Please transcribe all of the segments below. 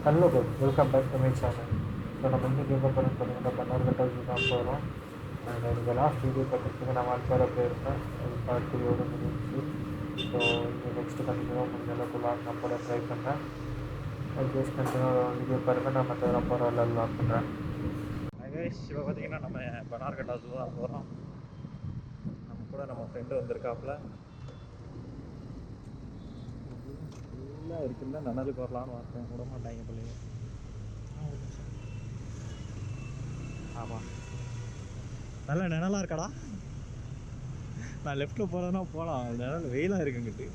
Hello guys, welcome back to my channel. So நம்ம இன்றைக்கி எங்கே போகிறோம்னு பார்த்தீங்கன்னா பன்னார்கட்டா ஜூ தான் போகிறோம். அண்ட் எனக்கு லாஸ்ட் வீடியோ பார்த்துட்டு நான் வால்பாறை போயிருக்கேன். அது பார்ட்டியோடு முடிஞ்சு. ஸோ இங்கே நெக்ஸ்ட்டு கண்டினியூவாக முடிஞ்ச அளவுக்கு லாக் நான் போட ட்ரை பண்ணுறேன். கேஸ் கண்டினியூ வீடியோ பாருங்கள். நான் மற்ற போகிற லாக் பண்ணுறேன். கைஸ், இப்போ பார்த்தீங்கன்னா நம்ம பன்னார்கட்டா ஜூ தான் போகிறோம். நம்ம கூட நம்ம ஃப்ரெண்டு வந்திருக்காப்புல. ஃபுல்லாக இருக்குன்னா நனலுக்கு வரலான்னு பார்த்தேன், விட மாட்டாங்க பிள்ளைங்க. ஆமாம், நல்ல நிழலாக இருக்காடா. நான் லெஃப்ட்டில் போகிறதுனா போகலாம். நிழல் வெயிலாக இருக்குங்கிட்டு.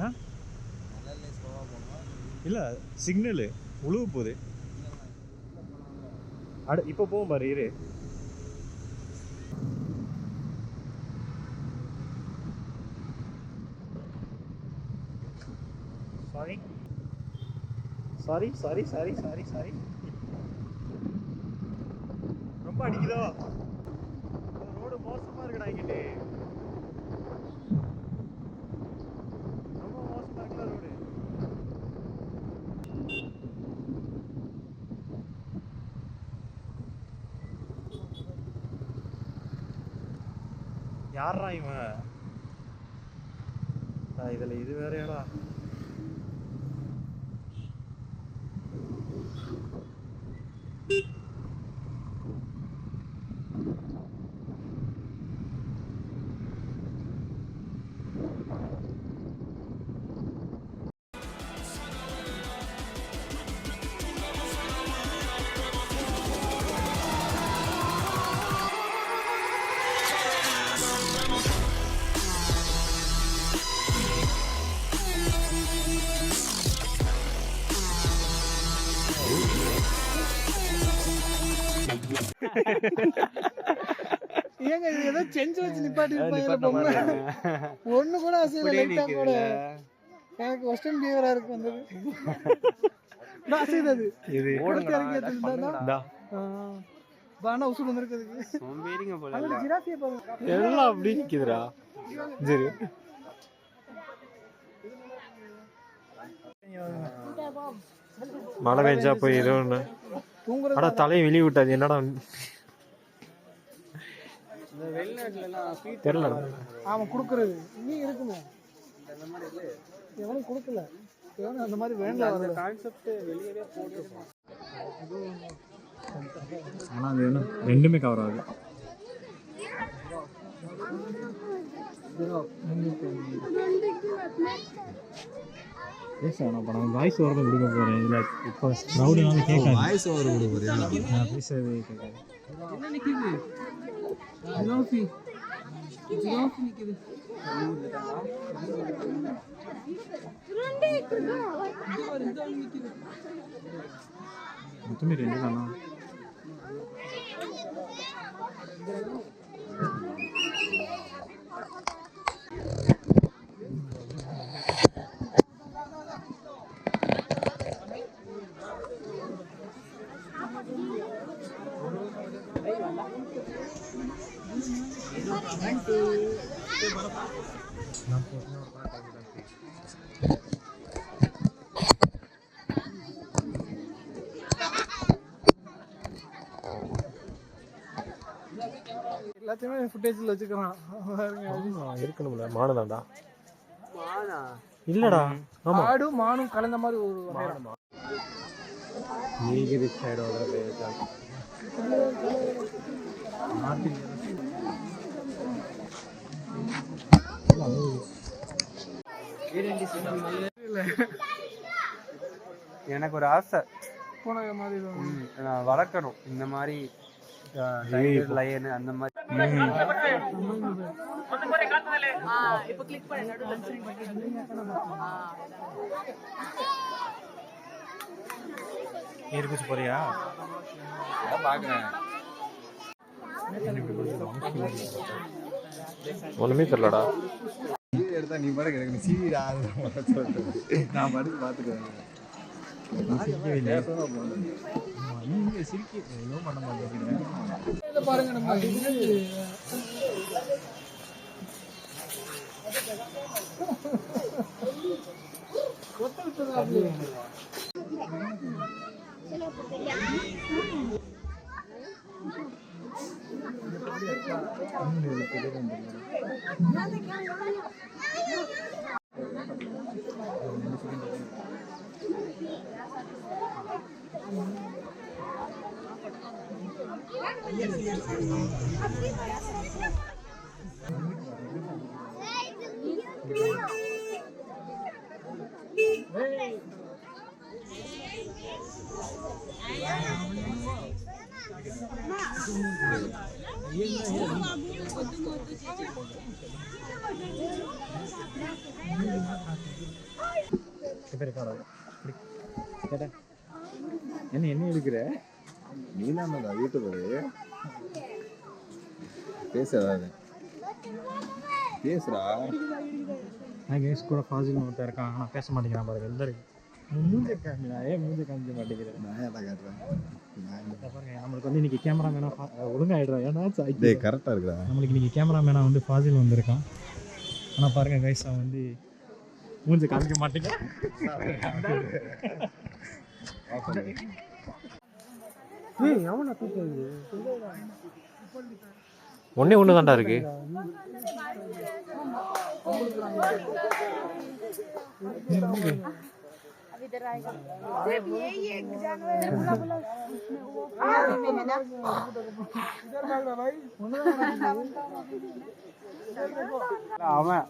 ஆ இல்லை, சிக்னலு உழுவு போகுது. இப்போ போகும் பாரு, இரு. சாரி ரொம்ப அடிக்குதோ. ரோடு மோசமாக இருக்குடா. இங்கிட்டு ரொம்ப மோசமாக இருக்குல்ல ரோடு. யாரா இவன்? இதில் இது வேறையாடா. ஏங்க இது ஏதோ செஞ்சு வச்சு நிப்பாட்டி ஒண்ணு கூட அசையல. கூட எனக்கு வெஸ்டர்ன் பிஹேவியரா இருக்கு வந்தது. நான் அசைதது இது ஓடுங்க இறங்கிட்டா பானா உசுல் வந்திருக்குது. சோம்பேறிங்க போல. அது ஜிராஃபியே பாருங்க, எல்லாம் அப்படி நிக்குதுடா. சரி, மழை பெஞ்சா போயிடும். அடா தலையை வெளியே விட்டாது. என்னடா தெரியல. அவன் கொடுக்கறது நீ இருக்குமே, எவனும் கொடுக்கல. அந்த மாதிரி வேண்டாம் கான்செப்ட் வெளியவே போட்டுருப்பான். ஆனால் அது என்ன ரெண்டுமே கவர் ஆகுது. வாய்ஸ் ஓவர் கொடுக்க போகிறேன். இதில் இப்போ க்ரௌடுனால கேட்காது. வாய்ஸ் ஓவர் கொடுக்க போகிறேன். நான் பேசுறது கேட்காது. என்ன நிற்கிது? ஜிராஃபி நிற்கிது. மொத்தமே ரெண்டு தானா? எல்லாத்தையுமே ஃபுட்டேஜில் வச்சுக்கிறான். இருக்கணும்ல. மானு தான்டா. இல்லடா, ஆடும் மானும் கலந்த மாதிரி ஒரு நீகிரி சைடோட எனக்கு ஒரு ஆசை, போன மாதிரி நான் வளர்க்கணும் இந்த மாதிரி லயன் அந்த மாதிரி. நீர் குச்சி போறியா? பாக்குறேன். ஒண்ணுமே தெரியலடா. எடுத்தா நீ பாட்டு எனக்கு சீவிடா. நான் பாட்டு பாத்துக்கிறேன். நீங்க சிரிக்கி எதுவும் பண்ண மாட்டேங்கிறீங்க. இதை பாருங்க நம்ம என்ன என்ன எடுக்கிற நீலாம் வீட்டுக்கு பேசுறாரு பேசுறா. கேஸ் கூட ஃபாசில் ஒருத்தர் இருக்கான், ஆனால் பேச மாட்டேங்கிறான் பாருங்க. எந்த இருக்கு மூஞ்ச காமிடா, ஏன் மூஞ்ச காமிக்க மாட்டேங்கிறேன். நான் ஏன் காட்டுறேன் பாருங்க. நம்மளுக்கு வந்து இன்னைக்கு கேமராமேனா ஒழுங்காயிடுறோம். ஏன்னா கரெக்டாக இருக்கிறா. நம்மளுக்கு இன்னைக்கு கேமராமேனா வந்து ஃபாசில் வந்திருக்கான். ஆனால் பாருங்க கைஸ், அவன் வந்து மூஞ்ச காமிக்க மாட்டேங்கிறான். ஒன்னே ஒன்று தான்டா இருக்கு. அவன்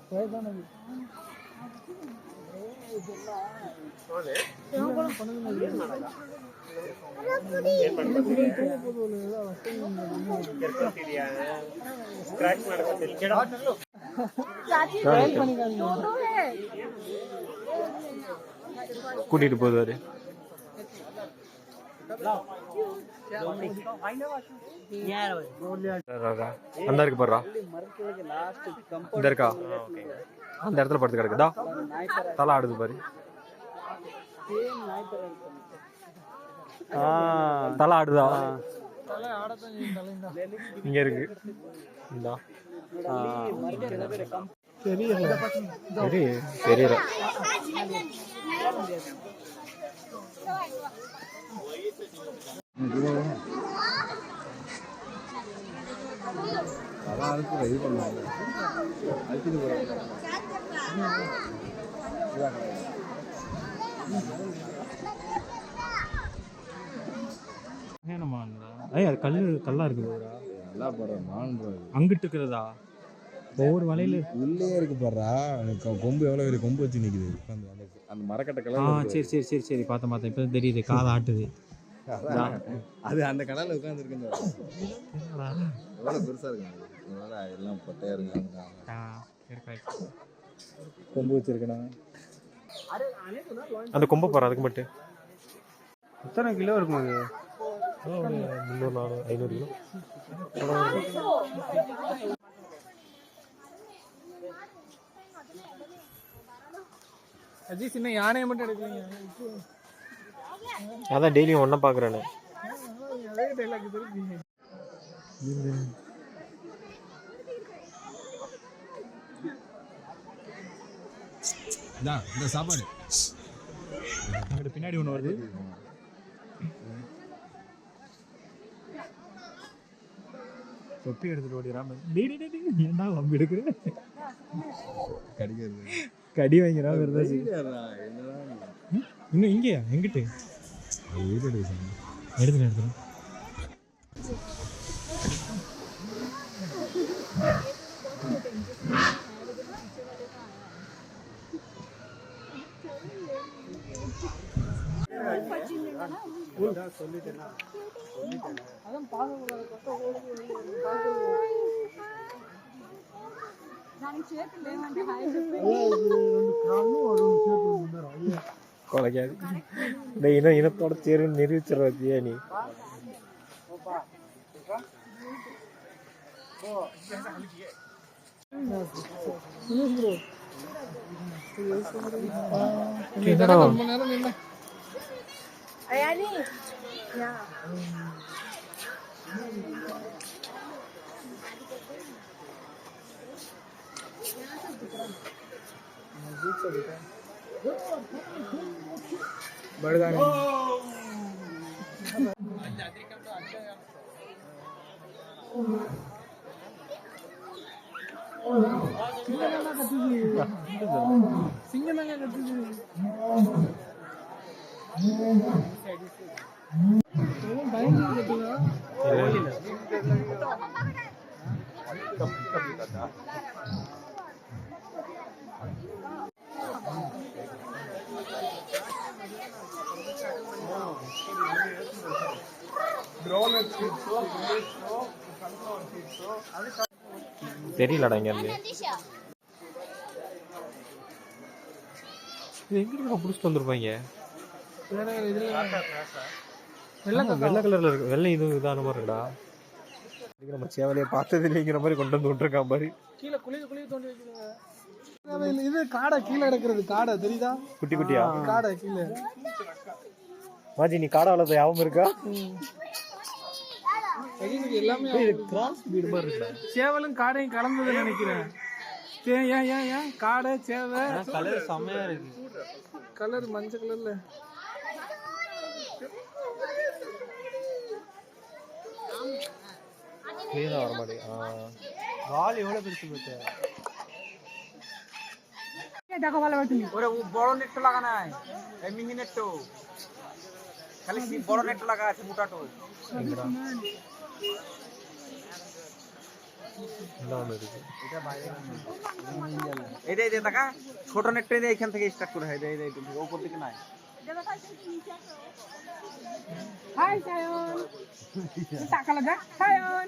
கூட்டிட்டு போதுவாரு. அந்த இருக்கு பாருடா, இந்த இருக்கா அந்த இடத்துல படுத்து கிடக்குதா, தலை ஆடுது பாரு. தலை ஆடுதா, இங்க இருக்கு. தெரியல. இது பண்ணுவாங்க. அது கல்லா இருக்குது. அங்கிட்டு இருக்கிறதா ஒவ்வொரு வலையில உள்ளே இருக்கு பாடுறா. கொம்பு எவ்வளோ பெரிய கொம்பு வச்சு நிற்குது அந்த மரக்கட்டை கலர். சரி சரி சரி சரி, பார்த்தேன் இப்போ தெரியுது. காதை ஆட்டுது. அது அந்த கடலில் உட்காந்துருக்குன்னு எவ்வளோ பெருசாக இருக்கு. எல்லாம் பொட்டையாக இருக்கு. கொம்பு வச்சிருக்கேண்ணா. அந்த கொம்பை போகிற அதுக்கு மட்டும் எத்தனை கிலோ இருக்கும் அது? 300 500 கிலோ. அஜி சின்ன யானையை மட்டும் எடுக்கலீங்க. அதான் டெய்லியும் ஒன்றா பார்க்குறேன்னு. இந்த சாப்பாடு அங்கிட்ட பின்னாடி ஒன்று வருது. தொப்பி எடுத்துட்டு ஓடிறாம ஏன்டா வம்பு எடுக்கிறேன். கடிக்கிறது கடி வாங்கிறா வருதா. இன்னும் இங்கேயா எங்கிட்டு எடுத்துட்டு கொலைக்காது. இந்த இனத்தோட சேரு நிரூபிச்சிடறதியா நீ. बड़गाने சிங்கனாங்க கத்துது பயந்து கத்துதா தெரியலடா இங்க இருந்து இது எங்க இருந்து புடிச்சிட்டு வந்திருப்பாங்க வெள்ளை கலர்ல இருக்கு வெள்ளை இது இதான மாதிரி இருக்குடா நம்ம சேவலையை பார்த்தது இல்லைங்கிற மாதிரி கொண்டு வந்து விட்டுருக்கான் மாதிரி கீழே குளிய தோண்டி வைக்கல இது காடை கீழே கிடக்குறது காடை தெரியுதா குட்டி குட்டியா காடை கீழே மாஜி நீ காடை வளர்த்த ஞாபகம் இருக்கா எல்லாமே கிராஸ் பீட் மாதிரி இருக்கா சேவலும் காடையும் கலந்தது நினைக்கிறேன் ஏன் காடை சேவை கலர் செம்மையா இருக்கு கலர் மஞ்சள் கலர்ல கிளீனா வர மாட்டேங்குது வால் எவ்வளவு பெருசு போச்சு দেখো ভালো বাতি ওরে বড় নেট লাগা নাই এই মিনি নেট তো খালি বড় নেট লাগা আছে মোটাটো এটা বাইরে এই যে টাকা ছোট নেটটা দিয়ে এখান থেকে স্টার্ট করে হয় এই উপর দিকে নাই হাই সায়ন টাকা লাগা সায়ন